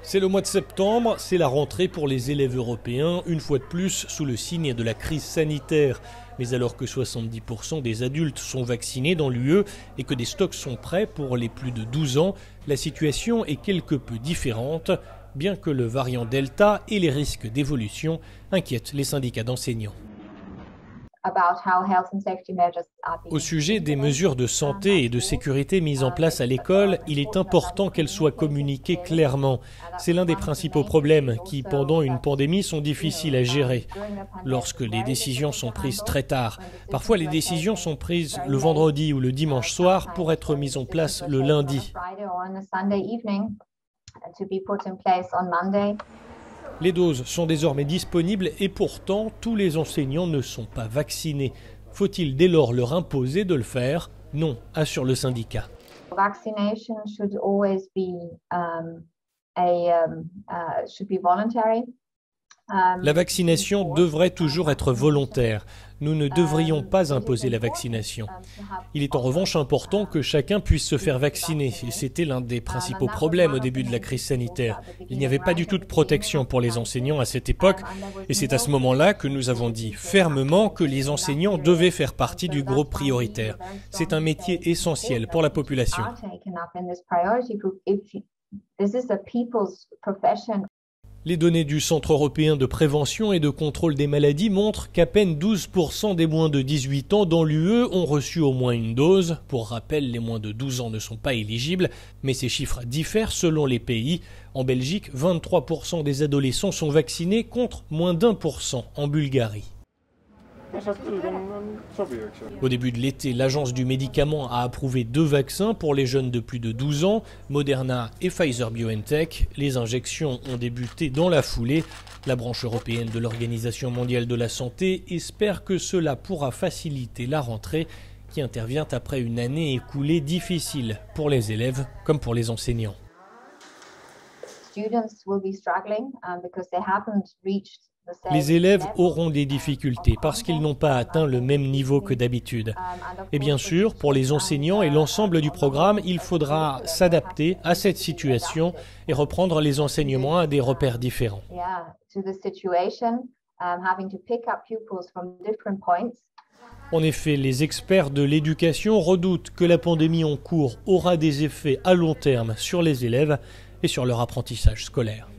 C'est le mois de septembre, c'est la rentrée pour les élèves européens, une fois de plus sous le signe de la crise sanitaire. Mais alors que 70% des adultes sont vaccinés dans l'UE et que des stocks sont prêts pour les plus de 12 ans, la situation est quelque peu différente, bien que le variant Delta et les risques d'évolution inquiètent les syndicats d'enseignants. Au sujet des mesures de santé et de sécurité mises en place à l'école, il est important qu'elles soient communiquées clairement. C'est l'un des principaux problèmes qui, pendant une pandémie, sont difficiles à gérer. Lorsque les décisions sont prises très tard, parfois les décisions sont prises le vendredi ou le dimanche soir pour être mises en place le lundi. Les doses sont désormais disponibles et pourtant tous les enseignants ne sont pas vaccinés. Faut-il dès lors leur imposer de le faire? Non, assure le syndicat. La vaccination devrait toujours être volontaire. Nous ne devrions pas imposer la vaccination. Il est en revanche important que chacun puisse se faire vacciner. Et c'était l'un des principaux problèmes au début de la crise sanitaire. Il n'y avait pas du tout de protection pour les enseignants à cette époque. Et c'est à ce moment-là que nous avons dit fermement que les enseignants devaient faire partie du groupe prioritaire. C'est un métier essentiel pour la population. Les données du Centre européen de prévention et de contrôle des maladies montrent qu'à peine 12% des moins de 18 ans dans l'UE ont reçu au moins une dose. Pour rappel, les moins de 12 ans ne sont pas éligibles, mais ces chiffres diffèrent selon les pays. En Belgique, 23% des adolescents sont vaccinés contre moins d'1% en Bulgarie. Au début de l'été, l'agence du médicament a approuvé 2 vaccins pour les jeunes de plus de 12 ans, Moderna et Pfizer-BioNTech. Les injections ont débuté dans la foulée. La branche européenne de l'Organisation mondiale de la santé espère que cela pourra faciliter la rentrée qui intervient après une année écoulée difficile pour les élèves comme pour les enseignants. Les élèves auront des difficultés parce qu'ils n'ont pas atteint le même niveau que d'habitude. Et bien sûr, pour les enseignants et l'ensemble du programme, il faudra s'adapter à cette situation et reprendre les enseignements à des repères différents. En effet, les experts de l'éducation redoutent que la pandémie en cours aura des effets à long terme sur les élèves et sur leur apprentissage scolaire.